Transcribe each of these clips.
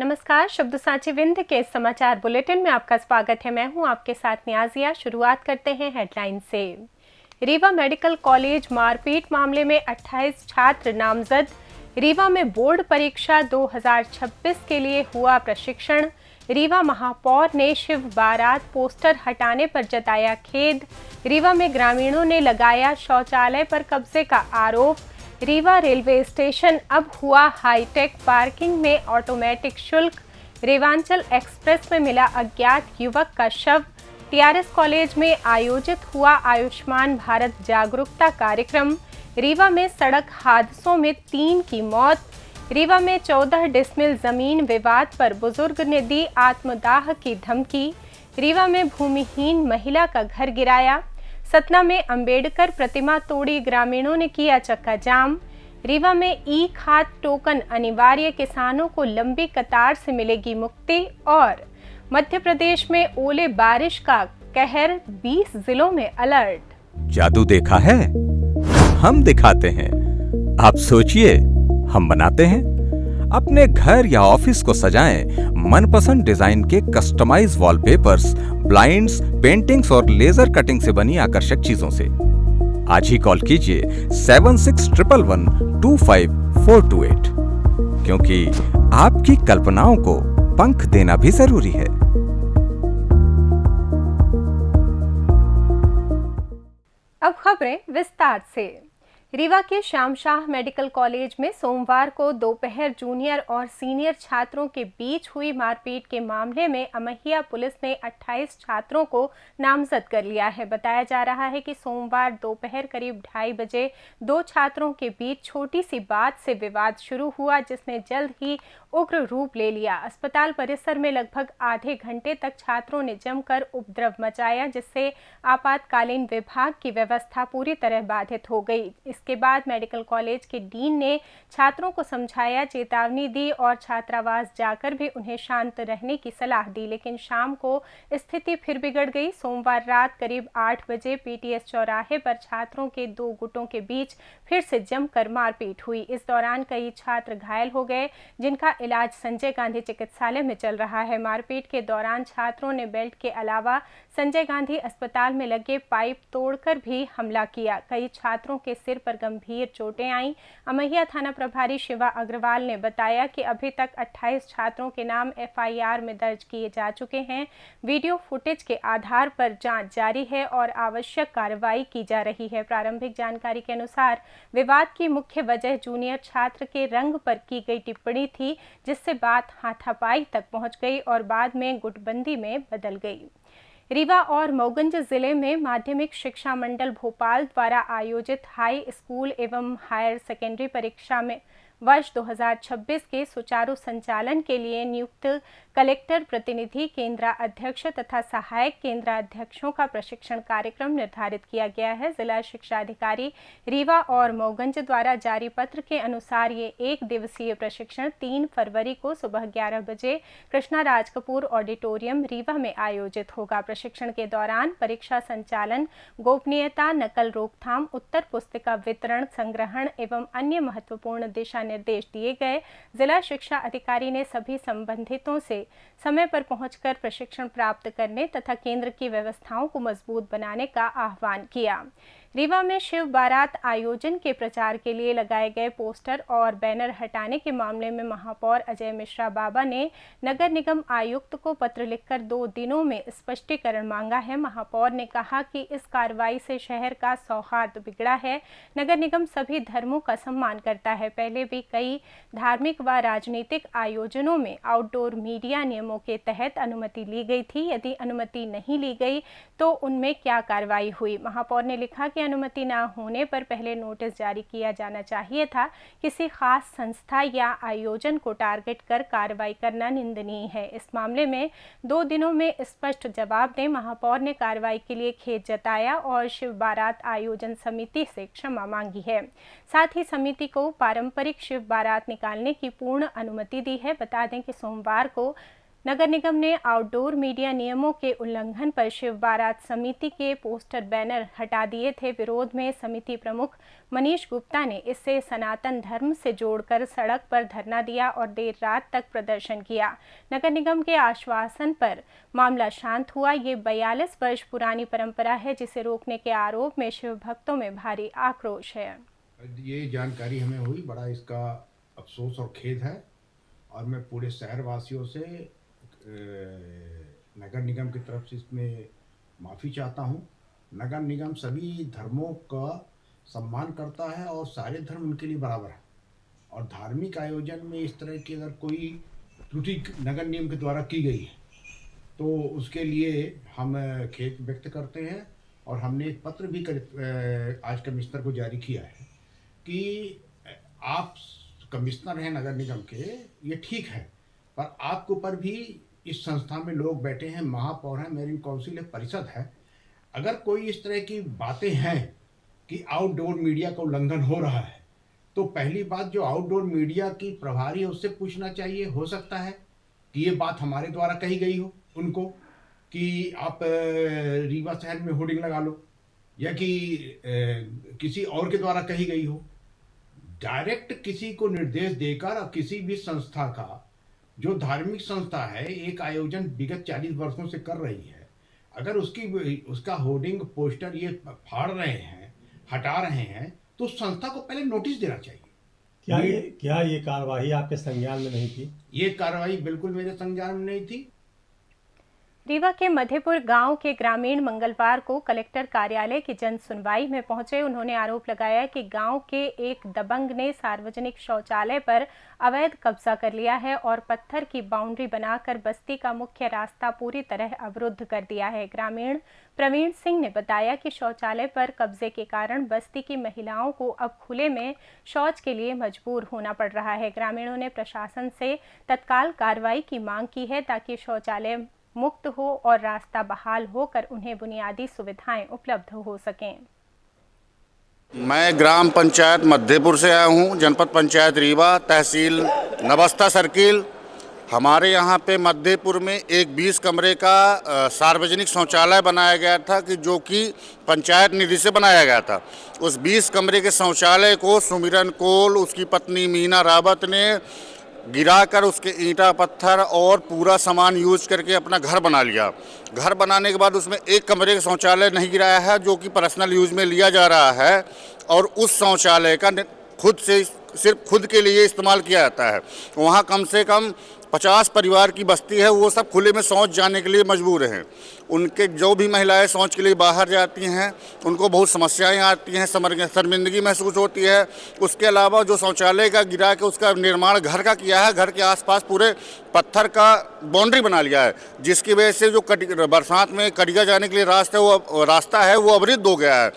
नमस्कार, शब्द साची विंध्य के समाचार बुलेटिन में आपका स्वागत है। मैं हूं आपके साथ नियाजिया। शुरुआत करते हैं हेडलाइन से। रीवा मेडिकल कॉलेज मारपीट मामले में 28 छात्र नामजद। रीवा में बोर्ड परीक्षा 2026 के लिए हुआ प्रशिक्षण। रीवा महापौर ने शिव बारात पोस्टर हटाने पर जताया खेद। रीवा में ग्रामीणों ने लगाया शौचालय पर कब्जे का आरोप। रीवा रेलवे स्टेशन अब हुआ हाईटेक, पार्किंग में ऑटोमेटिक शुल्क। रेवांचल एक्सप्रेस में मिला अज्ञात युवक का शव। टीआरएस कॉलेज में आयोजित हुआ आयुष्मान भारत जागरूकता कार्यक्रम। रीवा में सड़क हादसों में 3 की मौत। रीवा में 14 डिसमिल जमीन विवाद पर बुजुर्ग ने दी आत्मदाह की धमकी। रीवा में भूमिहीन महिला का घर गिराया। सतना में अंबेडकर प्रतिमा तोड़ी ग्रामीणों ने किया चक्का जाम। रीवा में ई खाद टोकन अनिवार्य, किसानों को लंबी कतार से मिलेगी मुक्ति। और मध्य प्रदेश में ओले बारिश का कहर, 20 जिलों में अलर्ट। जादू देखा है, हम दिखाते हैं। आप सोचिए, हम बनाते हैं। अपने घर या ऑफिस को सजाएं मनपसंद डिजाइन के कस्टमाइज वॉलपेपर्स, ब्लाइंड्स, पेंटिंग्स और लेजर कटिंग से बनी आकर्षक चीजों से। आज ही कॉल कीजिए 7611125428, क्योंकि आपकी कल्पनाओं को पंख देना भी जरूरी है। अब खबरें विस्तार से। रीवा के श्यामशाह मेडिकल कॉलेज में सोमवार को दोपहर जूनियर और सीनियर छात्रों के बीच हुई मारपीट के मामले में अमहिया पुलिस ने 28 छात्रों को नामजद कर लिया है। बताया जा रहा है कि सोमवार दोपहर करीब 2:30 बजे 2 छात्रों के बीच छोटी सी बात से विवाद शुरू हुआ, जिसने जल्द ही उग्र रूप ले लिया। अस्पताल परिसर में लगभग आधे घंटे तक छात्रों ने जमकर उपद्रव मचाया, जिससे आपातकालीन विभाग की व्यवस्था पूरी तरह बाधित हो गई। इसके बाद मेडिकल कॉलेज के डीन ने छात्रों को समझाया, चेतावनी दी और छात्रावास जाकर भी उन्हें शांत रहने की सलाह दी, लेकिन शाम को स्थिति फिर बिगड़ गई। सोमवार रात करीब 8 बजे पीटीएस चौराहे पर छात्रों के 2 गुटों के बीच फिर से जमकर मारपीट हुई। इस दौरान कई छात्र घायल हो गए, जिनका इलाज संजय गांधी चिकित्सालय में चल रहा है। मारपीट के दौरान छात्रों ने बेल्ट के अलावा संजय गांधी अस्पताल में लगे पाइप तोड़कर भी हमला किया। कई छात्रों के सिर पर गंभीर चोटें आईं। अमहिया थाना प्रभारी शिवा अग्रवाल ने बताया कि अभी तक 28 छात्रों के नाम एफआईआर में दर्ज किए जा चुके हैं। वीडियो फुटेज के आधार पर जांच जारी है और आवश्यक कार्रवाई की जा रही है। प्रारंभिक जानकारी के अनुसार विवाद की मुख्य वजह जूनियर छात्र के रंग पर की गई टिप्पणी थी, जिससे बात हाथापाई तक पहुंच गई और बाद में गुटबंदी में बदल गई। रीवा और मऊगंज जिले में माध्यमिक शिक्षा मंडल भोपाल द्वारा आयोजित हाई स्कूल एवं हायर सेकेंडरी परीक्षा में वर्ष 2026 के सुचारू संचालन के लिए नियुक्त कलेक्टर प्रतिनिधि, केंद्राध्यक्ष तथा सहायक केंद्राध्यक्षों का प्रशिक्षण कार्यक्रम निर्धारित किया गया है। जिला शिक्षा अधिकारी रीवा और मऊगंज द्वारा जारी पत्र के अनुसार ये 1 दिवसीय प्रशिक्षण 3 फरवरी को सुबह 11 बजे कृष्णा राज कपूर ऑडिटोरियम रीवा में आयोजित होगा। प्रशिक्षण के दौरान परीक्षा संचालन, गोपनीयता, नकल रोकथाम, उत्तर पुस्तिका वितरण, संग्रहण एवं अन्य महत्वपूर्ण दिशा निर्देश दिए गए। जिला शिक्षा अधिकारी ने सभी संबंधितों से समय पर पहुंचकर प्रशिक्षण प्राप्त करने तथा केंद्र की व्यवस्थाओं को मजबूत बनाने का आह्वान किया। रीवा में शिव बारात आयोजन के प्रचार के लिए लगाए गए पोस्टर और बैनर हटाने के मामले में महापौर अजय मिश्रा बाबा ने नगर निगम आयुक्त को पत्र लिखकर 2 दिनों में स्पष्टीकरण मांगा है। महापौर ने कहा कि इस कार्रवाई से शहर का सौहार्द बिगड़ा है। नगर निगम सभी धर्मों का सम्मान करता है। पहले भी कई धार्मिक व राजनीतिक आयोजनों में आउटडोर मीडिया नियमों के तहत अनुमति ली गई थी। यदि अनुमति नहीं ली गई तो उनमें क्या कार्रवाई हुई? महापौर ने लिखा कि अनुमति न होने पर पहले नोटिस जारी किया जाना चाहिए था। किसी खास संस्था या आयोजन को टारगेट कर कार्रवाई करना निंदनीय है। इस मामले में 2 दिनों में स्पष्ट जवाब दें। महापौर ने कार्रवाई के लिए खेद जताया और शिव बारात आयोजन समिति से क्षमा मांगी है। साथ ही समिति को पारंपरिक शिव बारात निकालने की पूर्ण अनुमति दी है। बता दें कि सोमवार को नगर निगम ने आउटडोर मीडिया नियमों के उल्लंघन पर शिव बारात समिति के पोस्टर बैनर हटा दिए थे। विरोध में समिति प्रमुख मनीष गुप्ता ने इसे सनातन धर्म से जोड़कर सड़क पर धरना दिया और देर रात तक प्रदर्शन किया। नगर निगम के आश्वासन पर मामला शांत हुआ। ये 42 वर्ष पुरानी परंपरा है, जिसे रोकने के आरोप में शिव भक्तों में भारी आक्रोश है। ये जानकारी हमें हुई, बड़ा इसका अफसोस और खेद है और मैं पूरे शहर वासियों से नगर निगम की तरफ से इसमें माफ़ी चाहता हूँ। नगर निगम सभी धर्मों का सम्मान करता है और सारे धर्म उनके लिए बराबर है और धार्मिक आयोजन में इस तरह की अगर कोई त्रुटि नगर निगम के द्वारा की गई है तो उसके लिए हम खेद व्यक्त करते हैं और हमने एक पत्र भी आज कमिश्नर को जारी किया है कि आप कमिश्नर हैं नगर निगम के, ये ठीक है, पर आपके ऊपर भी इस संस्था में लोग बैठे हैं, महापौर हैं, मेयरिंग काउंसिल है, परिषद है। अगर कोई इस तरह की बातें हैं कि आउटडोर मीडिया का उल्लंघन हो रहा है तो पहली बात जो आउटडोर मीडिया की प्रभारी है उससे पूछना चाहिए। हो सकता है कि ये बात हमारे द्वारा कही गई हो उनको कि आप रीवा शहर में होर्डिंग लगा लो या कि किसी और के द्वारा कही गई हो। डायरेक्ट किसी को निर्देश देकर किसी भी संस्था का, जो धार्मिक संस्था है, एक आयोजन विगत 40 वर्षों से कर रही है, अगर उसका होर्डिंग पोस्टर ये फाड़ रहे हैं, हटा रहे हैं, तो उस संस्था को पहले नोटिस देना चाहिए। क्या ये कार्रवाई आपके संज्ञान में नहीं थी? ये कार्रवाई बिल्कुल मेरे संज्ञान में नहीं थी। रीवा के मधेपुर गांव के ग्रामीण मंगलवार को कलेक्टर कार्यालय की जन सुनवाई में पहुंचे। उन्होंने आरोप लगाया कि गांव के एक दबंग ने सार्वजनिक शौचालय पर अवैध कब्जा कर लिया है और पत्थर की बाउंड्री बनाकर बस्ती का मुख्य रास्ता पूरी तरह अवरुद्ध कर दिया है। ग्रामीण प्रवीण सिंह ने बताया कि शौचालय पर कब्जे के कारण बस्ती की महिलाओं को अब खुले में शौच के लिए मजबूर होना पड़ रहा है। ग्रामीणों ने प्रशासन से तत्काल कार्रवाई की मांग की है ताकि शौचालय मुक्त हो और रास्ता बहाल होकर उन्हें बुनियादी सुविधाएं उपलब्ध हो सकें। मैं ग्राम पंचायत मध्यपुर से आया हूं, जनपद पंचायत रीवा, तहसील नवस्था सर्किल। हमारे यहां पे मध्यपुर में एक 20 कमरे का सार्वजनिक शौचालय बनाया गया था कि जो कि पंचायत निधि से बनाया गया था। उस 20 कमरे के शौचालय को सुमिरन कोल, उसकी पत्नी मीना रावत ने गिराकर उसके ईंटा पत्थर और पूरा सामान यूज करके अपना घर बना लिया। घर बनाने के बाद उसमें एक कमरे का शौचालय नहीं गिराया है जो कि पर्सनल यूज में लिया जा रहा है और उस शौचालय का खुद से सिर्फ खुद के लिए इस्तेमाल किया जाता है। वहाँ कम से कम 50 परिवार की बस्ती है, वो सब खुले में शौच जाने के लिए मजबूर हैं। उनके जो भी महिलाएं शौच के लिए बाहर जाती हैं उनको बहुत समस्याएं आती हैं, शर्मिंदगी महसूस होती है। उसके अलावा जो शौचालय का गिरा के उसका निर्माण घर का किया है, घर के आसपास पूरे पत्थर का बाउंड्री बना लिया है, जिसकी वजह से जो बरसात में कटिया जाने के लिए रास्ता है वो अवरुद्ध हो गया है।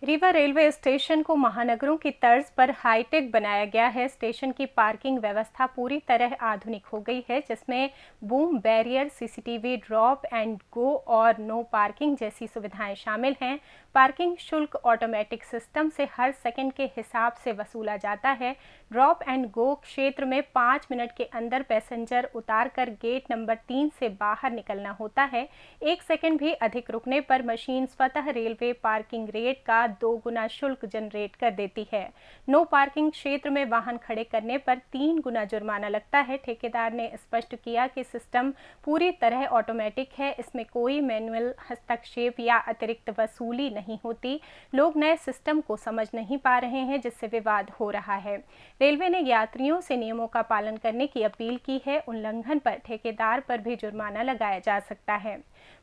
रीवा रेलवे स्टेशन को महानगरों की तर्ज पर हाईटेक बनाया गया है। स्टेशन की पार्किंग व्यवस्था पूरी तरह आधुनिक हो गई है, जिसमें boom barrier, CCTV, drop and go और नो पार्किंग जैसी सुविधाएं शामिल हैं। पार्किंग शुल्क ऑटोमेटिक सिस्टम से हर सेकंड के हिसाब से वसूला जाता है। ड्रॉप एंड गो क्षेत्र में 5 मिनट के अंदर पैसेंजर उतारकर गेट नंबर 3 से बाहर निकलना होता है। 1 सेकंड भी अधिक रुकने पर मशीन स्वतः रेलवे पार्किंग रेट का 2 गुना शुल्क जनरेट कर देती है। नो पार्किंग क्षेत्र में वाहन खड़े करने पर 3 गुना जुर्माना लगता है। ठेकेदार ने स्पष्ट किया कि सिस्टम पूरी तरह ऑटोमेटिक है, इसमें कोई मैनुअल हस्तक्षेप या अतिरिक्त वसूली नहीं होती। लोग नए सिस्टम को समझ नहीं पा रहे हैं, जिससे विवाद हो रहा है। रेलवे ने यात्रियों से नियमों का पालन करने की अपील की है। उल्लंघन पर ठेकेदार पर भी जुर्माना लगाया जा सकता है।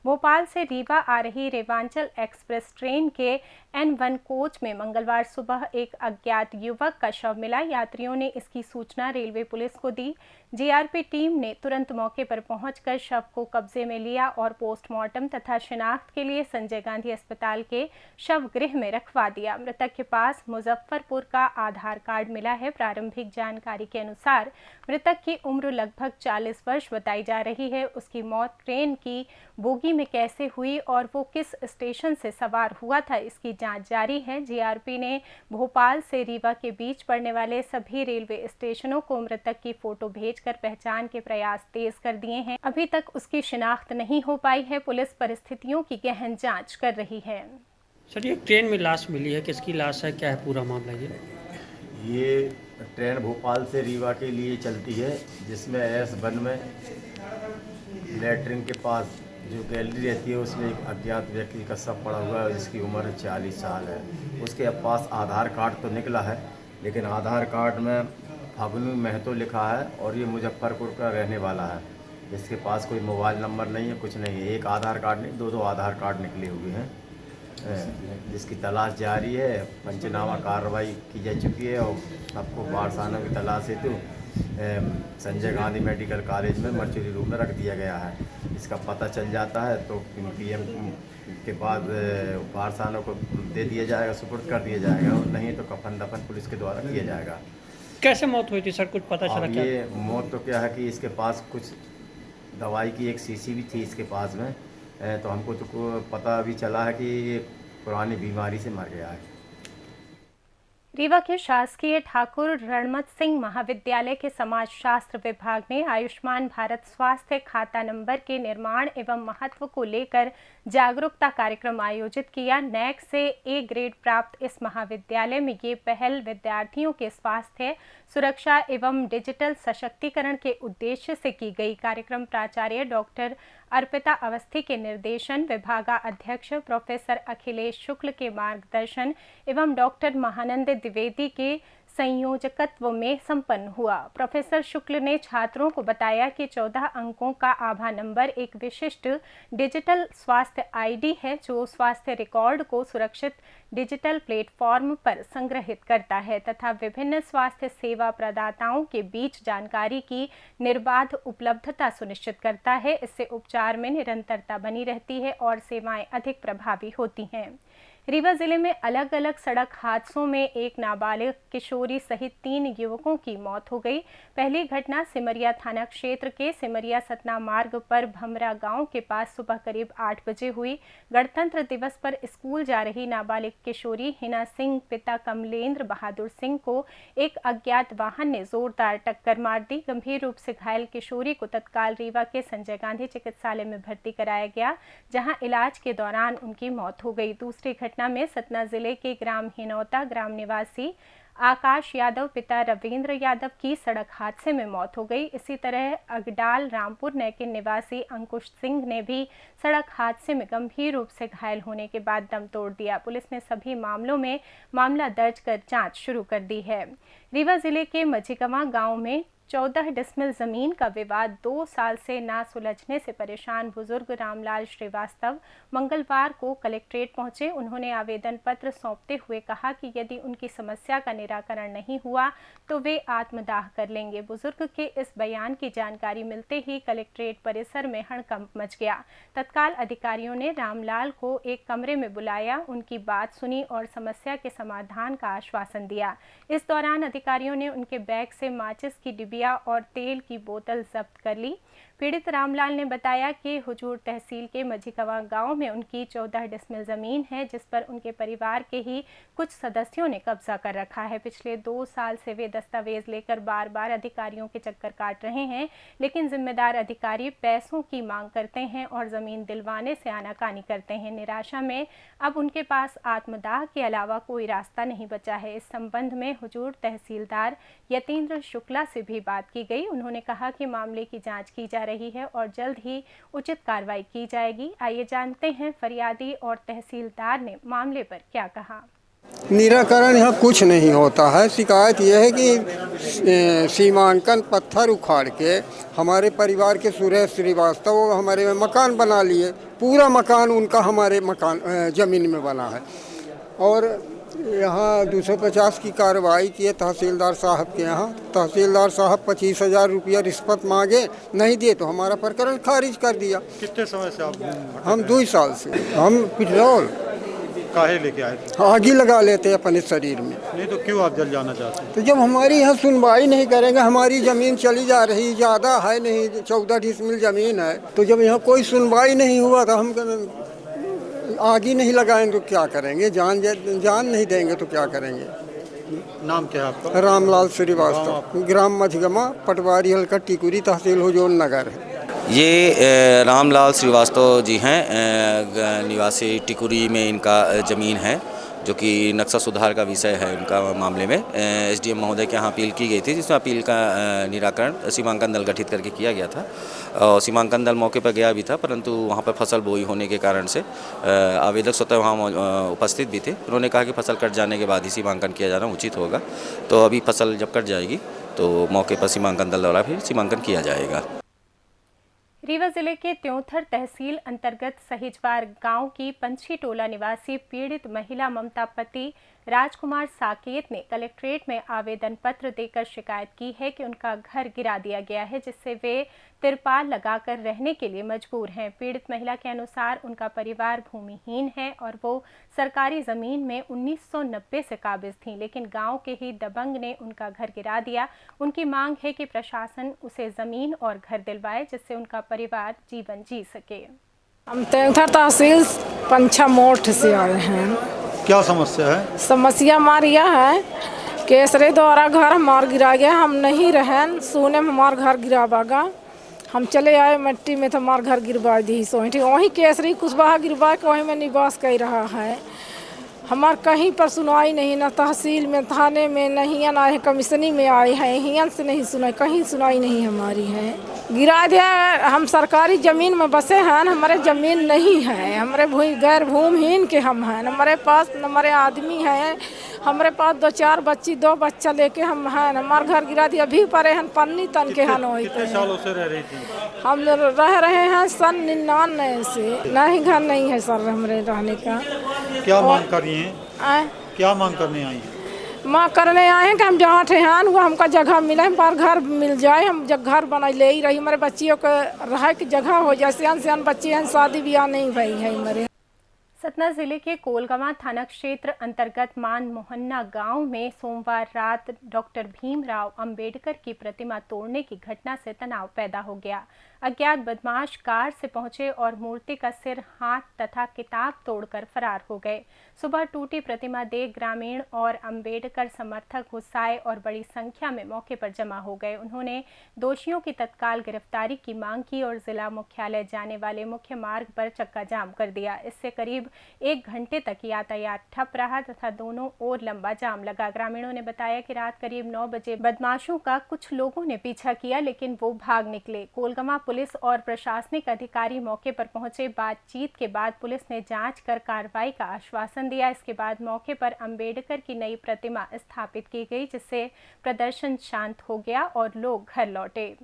भोपाल से रीवा आ रही रेवांचल एक्सप्रेस ट्रेन के N1 कोच में मंगलवार सुबह एक अज्ञात युवक का शव मिला। यात्रियों ने इसकी सूचना रेलवे पुलिस को दी। जीआरपी टीम ने तुरंत मौके पर पहुंचकर शव को कब्जे में लिया और पोस्टमार्टम तथा शिनाख्त के लिए संजय गांधी अस्पताल के शव गृह में रखवा दिया। मृतक के पास मुजफ्फरपुर का आधार कार्ड मिला है। प्रारंभिक जानकारी के अनुसार मृतक की उम्र लगभग 40 वर्ष बताई जा रही है। उसकी मौत ट्रेन की बोगी में कैसे हुई और वो किस स्टेशन से सवार हुआ था, इसकी जांच जारी है। जीआरपी ने भोपाल से रीवा के बीच पड़ने वाले सभी रेलवे स्टेशनों को मृतक की फोटो भेजकर पहचान के प्रयास तेज कर दिए हैं। अभी तक उसकी शिनाख्त नहीं हो पाई है। पुलिस परिस्थितियों की गहन जांच कर रही है। सर, ये ट्रेन में लाश मिली है, किसकी लाश है, क्या है पूरा मामला? ये ट्रेन भोपाल से रीवा के लिए चलती है, जिसमें S1 में लेटरिन के पास जो गैलरी रहती है उसमें एक अज्ञात व्यक्ति का शव पड़ा हुआ है जिसकी उम्र 40 साल है। उसके पास आधार कार्ड तो निकला है, लेकिन आधार कार्ड में फागुनी महतो लिखा है और ये मुजफ्फरपुर का रहने वाला है। इसके पास कोई मोबाइल नंबर नहीं है, कुछ नहीं है। एक आधार कार्ड नहीं, दो आधार कार्ड निकले हुए हैं, जिसकी तलाश जारी है। पंचनामा कार्रवाई की जा चुकी है और सबको वारसानों की तलाश हेतु संजय गांधी मेडिकल कॉलेज में मर्चुरी रूम में रख दिया गया है। इसका पता चल जाता है तो PM के बाद वारसानों को दे दिया जाएगा, सुपुर्द कर दिया जाएगा, और नहीं तो कफन दफन पुलिस के द्वारा किया जाएगा। कैसे मौत हुई थी सर, कुछ पता चला क्या? ये मौत तो क्या है कि इसके पास कुछ दवाई की एक शीशी भी थी इसके पास में, तो हमको तो पता भी चला है कि ये पुरानी बीमारी से मर गया है। रीवा के शासकीय ठाकुर रणमत सिंह महाविद्यालय के समाजशास्त्र विभाग ने आयुष्मान भारत स्वास्थ्य खाता नंबर के निर्माण एवं महत्व को लेकर जागरूकता कार्यक्रम आयोजित किया। नैक से A ग्रेड प्राप्त इस महाविद्यालय में ये पहल विद्यार्थियों के स्वास्थ्य, सुरक्षा एवं डिजिटल सशक्तिकरण के उद्देश्य से की गई। कार्यक्रम प्राचार्य डॉक्टर अर्पिता अवस्थी के निर्देशन, विभागाध्यक्ष प्रोफेसर अखिलेश शुक्ल के मार्गदर्शन एवं डॉक्टर महानंद द्विवेदी के संयोजकत्व में संपन्न हुआ। प्रोफेसर शुक्ल ने छात्रों को बताया कि 14 अंकों का आभा नंबर एक विशिष्ट डिजिटल स्वास्थ्य ID है, जो स्वास्थ्य रिकॉर्ड को सुरक्षित डिजिटल प्लेटफॉर्म पर संग्रहित करता है तथा विभिन्न स्वास्थ्य सेवा प्रदाताओं के बीच जानकारी की निर्बाध उपलब्धता सुनिश्चित करता है। इससे उपचार में निरंतरता बनी रहती है और सेवाएं अधिक प्रभावी होती हैं। रीवा जिले में अलग अलग सड़क हादसों में एक नाबालिग किशोरी सहित 3 युवकों की मौत हो गई। पहली घटना सिमरिया थाना क्षेत्र के सिमरिया सतना मार्ग पर भमरा गांव के पास सुबह करीब 8 बजे हुई। गणतंत्र दिवस पर स्कूल जा रही नाबालिग किशोरी हिना सिंह पिता कमलेंद्र बहादुर सिंह को एक अज्ञात वाहन ने जोरदार टक्कर मार दी। गंभीर रूप से घायल किशोरी को तत्काल रीवा के संजय गांधी चिकित्सालय में भर्ती कराया गया, जहां इलाज के दौरान उनकी मौत हो गई। दूसरी घटना में सतना जिले के ग्राम हिनौता ग्राम निवासी आकाश यादव पिता रविंद्र यादव की सड़क हादसे में मौत हो गई। इसी तरह अगडाल रामपुर नैकिन निवासी अंकुश सिंह ने भी सड़क हादसे में गंभीर रूप से घायल होने के बाद दम तोड़ दिया। पुलिस ने सभी मामलों में मामला दर्ज कर जांच शुरू कर दी है। रीवा जिले के मझिकवा गांव में 14 डिसमिल जमीन का विवाद 2 साल से ना सुलझने से परेशान बुजुर्ग रामलाल श्रीवास्तव मंगलवार को कलेक्ट्रेट पहुंचे। उन्होंने आवेदन पत्र सौंपते हुए कहा कि यदि उनकी समस्या का निराकरण नहीं हुआ तो वे आत्मदाह कर लेंगे। बुजुर्ग के इस बयान की जानकारी मिलते ही कलेक्ट्रेट परिसर में हड़कंप मच गया। तत्काल अधिकारियों ने रामलाल को एक कमरे में बुलाया, उनकी बात सुनी और समस्या के समाधान का आश्वासन दिया। इस दौरान अधिकारियों ने उनके बैग से माचिस की डिब्बी और तेल की बोतल जब्त कर ली। पीड़ित रामलाल ने बताया कि हुजूर तहसील के मझिकवा गांव में उनकी 14 डिसमिल जमीन है, जिस पर उनके परिवार के ही कुछ सदस्यों ने कब्जा कर रखा है। पिछले 2 साल से वे दस्तावेज लेकर बार बार अधिकारियों के चक्कर काट रहे हैं, लेकिन जिम्मेदार अधिकारी पैसों की मांग करते हैं और जमीन दिलवाने से आनाकानी करते हैं। निराशा में अब उनके पास आत्मदाह के अलावा कोई रास्ता नहीं बचा है। इस संबंध में हुजूर तहसीलदार यतीन्द्र शुक्ला से भी बात की गई। उन्होंने कहा कि मामले की जांच की जा रही है और जल्द ही उचित कार्रवाई की जाएगी। आइए जानते हैं फरियादी और तहसीलदार ने मामले पर क्या कहा। निराकरण यहाँ कुछ नहीं होता है। शिकायत यह है कि सीमांकन पत्थर उखाड़ के हमारे परिवार के सुरेश श्रीवास्तव हमारे मकान बना लिए। पूरा मकान उनका हमारे मकान ज़मीन में बना है और यहाँ 250 की कार्रवाई की है तहसीलदार साहब के यहाँ। तहसीलदार साहब 25,000 रुपया रिश्वत मांगे, नहीं दिए तो हमारा प्रकरण खारिज कर दिया। कितने समय से आप? हम 2 साल से। हम पिटरौल काहे लेके आए थे? आग ही लगा लेते हैं अपने शरीर में। नहीं तो क्यों आप जल जाना चाहते हैं? तो जब हमारी यहाँ सुनवाई नहीं करेंगे, हमारी ज़मीन चली जा रही, ज़्यादा है नहीं, 14 डिसमिल ज़मीन है, तो जब यहाँ कोई सुनवाई नहीं हुआ तो हम आग ही नहीं लगाएंगे तो क्या करेंगे? जान नहीं देंगे तो क्या करेंगे? नाम क्या है आपका? रामलाल श्रीवास्तव, ग्राम मझगमा, पटवारी हल्का टिकुरी, तहसील हुजूर नगर है। ये रामलाल श्रीवास्तव जी हैं, निवासी टिकुरी में इनका ज़मीन है, जो कि नक्शा सुधार का विषय है। उनका मामले में एसडीएम महोदय के यहाँ अपील की गई थी, जिसमें अपील का निराकरण सीमांकन दल गठित करके किया गया था। और सीमांकन दल मौके पर गया भी था, परंतु वहाँ पर फसल बोई होने के कारण से आवेदक स्वतः वहाँ उपस्थित भी थे। उन्होंने कहा कि फसल कट जाने के बाद ही सीमांकन किया जाना उचित होगा। तो अभी फसल जब कट जाएगी तो मौके पर सीमांकन दल द्वारा फिर सीमांकन किया जाएगा। रीवा जिले के त्योंथर तहसील अंतर्गत सहिजवार गांव की पंछी टोला निवासी पीड़ित महिला ममता पति राजकुमार साकेत ने कलेक्ट्रेट में आवेदन पत्र देकर शिकायत की है कि उनका घर गिरा दिया गया है, जिससे वे तिरपाल लगाकर रहने के लिए मजबूर हैं। पीड़ित महिला के अनुसार उनका परिवार भूमिहीन है और वो सरकारी ज़मीन में 1990 से काबिज थी, लेकिन गांव के ही दबंग ने उनका घर गिरा दिया। उनकी मांग है कि प्रशासन उसे ज़मीन और घर दिलवाए, जिससे उनका परिवार जीवन जी सके। हम त्योंथर तहसील पंछा मोठ से आए हैं। क्या समस्या है? समस्या हमारी यह है, केसरे द्वारा घर हमार गिरा गया, हम नहीं रहें, सोने में हमार घर गिरावागा। हम चले आए मिट्टी में तो हमार घर गिरवा दी सोठी, वहीं केसरी कुशवाहा गिरवा के वहीं में निवास कर रहा है। हमार कहीं पर सुनाई नहीं, न तहसील में, थाने में नहीं, ना है कमीशनी में आए हैं, हियन से नहीं सुनाई, कहीं सुनाई नहीं हमारी है। गिरा दिया। हम सरकारी ज़मीन में बसे हैं, हमारे ज़मीन नहीं है, हमारे गैर भूमिहीन के हम हैं। हमारे पास हमारे आदमी हैं, हमारे पास 2-4 बच्ची, 2 बच्चा लेके हम हैं। हमारा घर गिरा दिया, अभी परे हैं पन्नी तन के हन। कितने सालों से रह रही थी? हम रह रहे हैं सन 99 से। नहीं घर नहीं है सर हमारे रहने का। क्या मांग कर रही हैं? क्या मांग करने आई हैं? माँ करने आए हैं कि हम जहाँ ठेहान वो हमका जगह मिले, हमार घर मिल जाए, हम घर बना ले ही रही, हमारे बच्चियों को रह की जगह हो जाए। सियान बच्चे हैं, शादी ब्याह नहीं भई है हमारे। सतना जिले के कोलगांव थाना क्षेत्र अंतर्गत मान मोहन्ना गांव में सोमवार रात डॉक्टर भीमराव अंबेडकर की प्रतिमा तोड़ने की घटना से तनाव पैदा हो गया। अज्ञात बदमाश कार से पहुंचे और मूर्ति का सिर, हाथ तथा किताब तोड़कर फरार हो गए। सुबह टूटी प्रतिमा देख ग्रामीण और अंबेडकर समर्थक गुस्साए और बड़ी संख्या में मौके पर जमा हो गए। उन्होंने दोषियों की तत्काल गिरफ्तारी की मांग की और जिला मुख्यालय जाने वाले मुख्य मार्ग पर चक्का जाम कर दिया। इससे करीब 1 घंटे तक यातायात ठप रहा तथा दोनों ओर लंबा जाम लगा। ग्रामीणों ने बताया कि रात करीब 9 बजे बदमाशों का कुछ लोगों ने पीछा किया, लेकिन वो भाग निकले। कोलगांव पुलिस और प्रशासनिक अधिकारी मौके पर पहुंचे। बातचीत के बाद पुलिस ने जांच कर कार्रवाई का आश्वासन दिया। इसके बाद मौके पर अंबेडकर की नई प्रतिमा स्थापित की गई, जिससे प्रदर्शन शांत हो गया और लोग घर लौटे।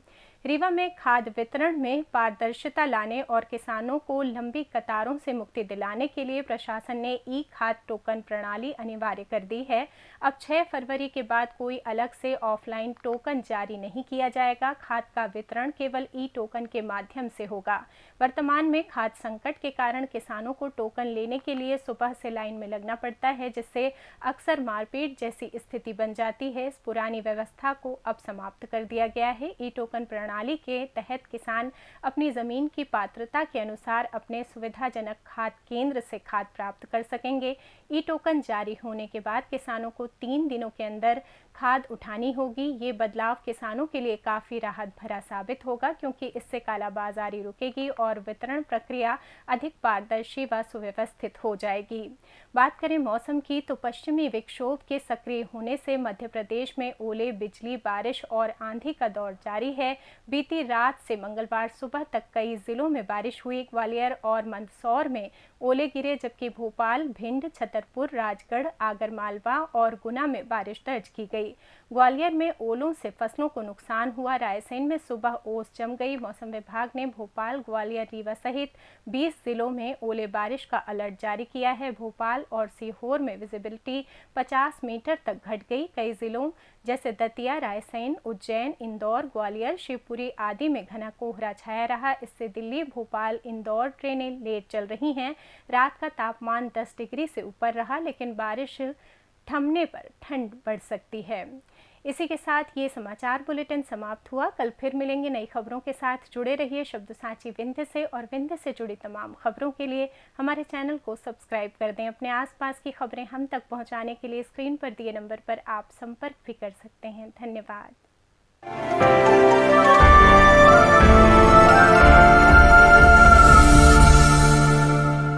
रीवा में खाद वितरण में पारदर्शिता लाने और किसानों को लंबी कतारों से मुक्ति दिलाने के लिए प्रशासन ने ई खाद टोकन प्रणाली अनिवार्य कर दी है। अब 6 फरवरी के बाद कोई अलग से ऑफलाइन टोकन जारी नहीं किया जाएगा। खाद का वितरण केवल ई टोकन के माध्यम से होगा। वर्तमान में खाद संकट के कारण किसानों को टोकन लेने के लिए सुबह से लाइन में लगना पड़ता है, जिससे अक्सर मारपीट जैसी स्थिति बन जाती है। इस पुरानी व्यवस्था को अब समाप्त कर दिया गया है। ई टोकन प्रणाली के तहत किसान अपनी जमीन की पात्रता के अनुसार अपने सुविधाजनक खाद केंद्र से खाद प्राप्त कर सकेंगे। ई टोकन जारी होने के बाद किसानों को 3 दिनों के अंदर खाद उठानी होगी। ये बदलाव किसानों के लिए काफ़ी राहत भरा साबित होगा, क्योंकि इससे कालाबाजारी रुकेगी और वितरण प्रक्रिया अधिक पारदर्शी व सुव्यवस्थित हो जाएगी। बात करें मौसम की, तो पश्चिमी विक्षोभ के सक्रिय होने से मध्य प्रदेश में ओले, बिजली, बारिश और आंधी का दौर जारी है। बीती रात से मंगलवार सुबह तक कई जिलों में बारिश हुई। ग्वालियर और मंदसौर में ओले गिरे, जबकि भोपाल, भिंड, छतरपुर, राजगढ़, आगरमालवा और गुना में बारिश दर्ज की गई। ग्वालियर में ओलों से फसलों को नुकसान हुआ। रायसेन में सुबह ओस जम गई। मौसम विभाग ने भोपाल, ग्वालियर, रीवा सहित 20 जिलों में ओले बारिश का अलर्ट जारी किया है। भोपाल और सीहोर में विजिबिलिटी 50 मीटर तक घट गई। कई जिलों जैसे दतिया, रायसेन, उज्जैन, इंदौर, ग्वालियर, शिवपुरी आदि में घना कोहरा छाया रहा। इससे दिल्ली, भोपाल, इंदौर ट्रेनें लेट चल रही हैं। रात का तापमान 10 डिग्री से ऊपर रहा, लेकिन बारिश थमने पर ठंड बढ़ सकती है। इसी के साथ ये समाचार बुलेटिन समाप्त हुआ। कल फिर मिलेंगे नई खबरों के साथ। जुड़े रहिए शब्दसाची विंध्य से, और विंध्य से जुड़ी तमाम खबरों के लिए हमारे चैनल को सब्सक्राइब कर दें। अपने आसपास की खबरें हम तक पहुंचाने के लिए स्क्रीन पर दिए नंबर पर आप संपर्क भी कर सकते हैं। धन्यवाद।